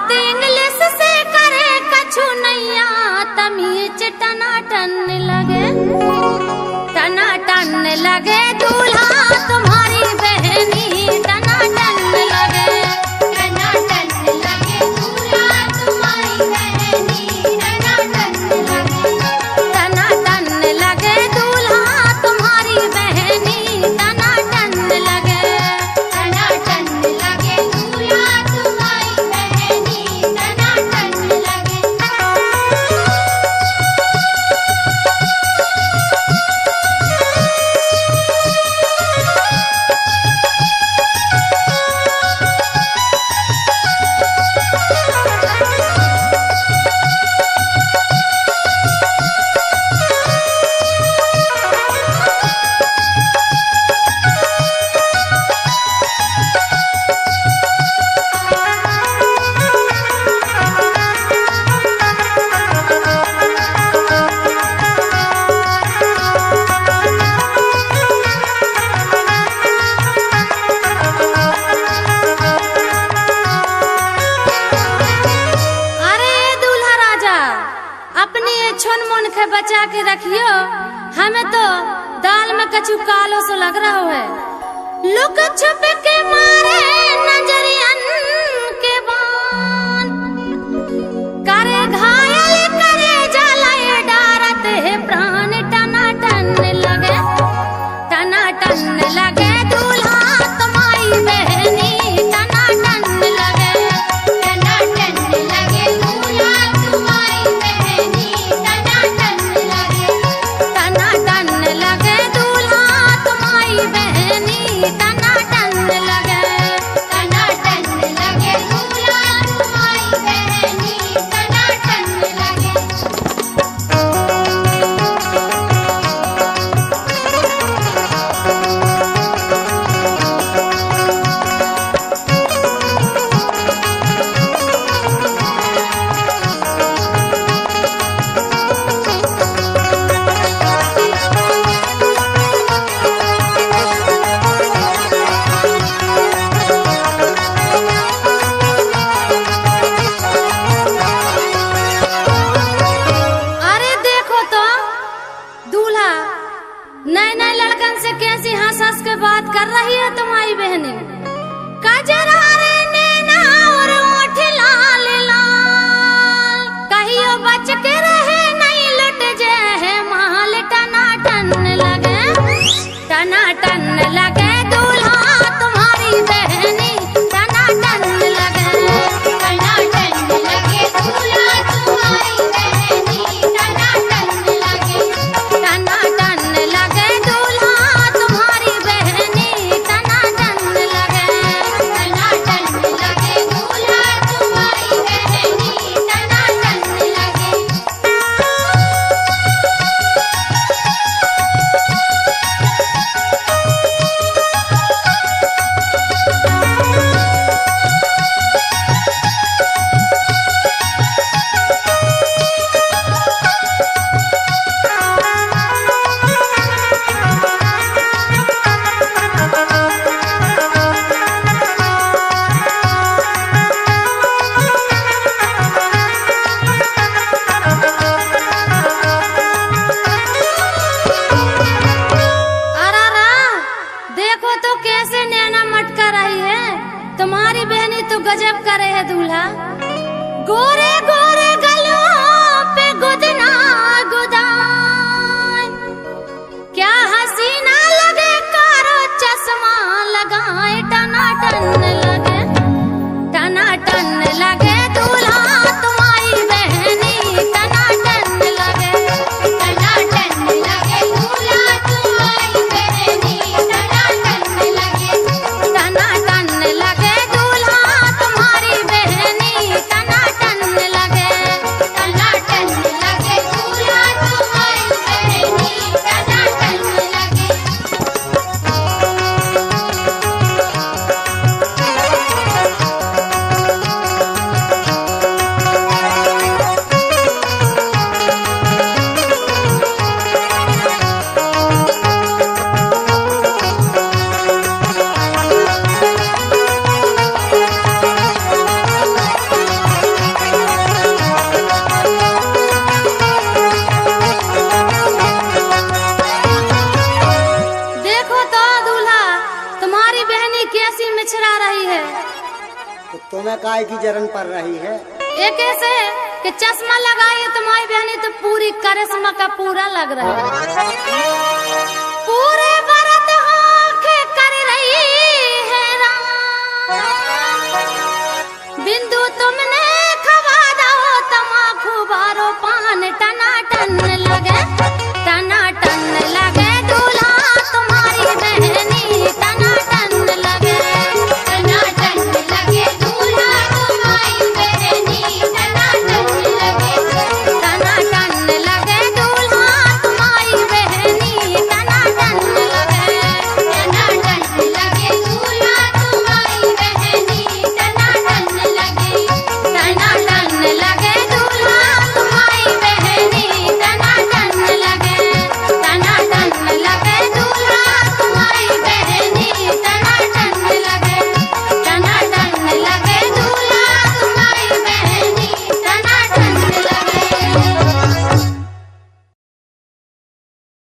बात इंग्लिश से करे कछु नैया तमीज टनाटन लगे दूल्हा तुम्हारी बहनी टनाटन लगे दूल्हा तुम्हारी बहनी टनाटन लगे दूल्हा तुम्हारी बहनी टनाटन लगे दूल्हा तुम्हारी बहनी टनाटन लगे। बचा के रखियो, हमें तो दाल में कछु कालो सो लग रहा है। लुक छुप के मारे नजरियन के बान करे घायल करे जलाए डारत है प्राण टनाटन लगे दूल्हा तुम्हारी बहनी टनाटन लगे दूल्हा तुम्हारी बहनी टनाटन लगे दूल्हा तुम्हारी बहनी टनाटन लगे दूल्हा तुम्हारी बहनी टनाटन लगे। नए लड़कन से कैसी हंस के बात कर रही है तुम्हारी बहनी। कजरा रे नैना और ओठ लाल लाल कहियो बच के रहे नहीं लुट जाए माल टनाटन लगे दूल्हा तुम्हारी बहनी टनाटन लगे दूल्हा तुम्हारी बहनी टनाटन लगे दूल्हा तुम्हारी बहनी टनाटन लगे दूल्हा तुम्हारी बहनी टनाटन लगे। तुम्हारी बहनी तो गजब करे है दूल्हा। गोरे गोरे गलों पे गुदना गुदान क्या हसीना लगे कारो चश्मा लगाए टनाटन लगे दूल्हा तुम्हारी बहनी टनाटन लगे दूल्हा तुम्हारी बहनी टनाटन लगे दूल्हा तुम्हारी बहनी टनाटन लगे दूल्हा तुम्हारी बहनी टनाटन लगे। काय की जरन पड़ रही है? एक ऐसे कि चश्मा लगाई तुम्हारी बहनी तो पूरी करिश्मा का पूरा लग रहा है। पूरे बरत होके कर रही है राम। बिंदु तुमने खवा दो तमाकू बारो पान टना टन लगे।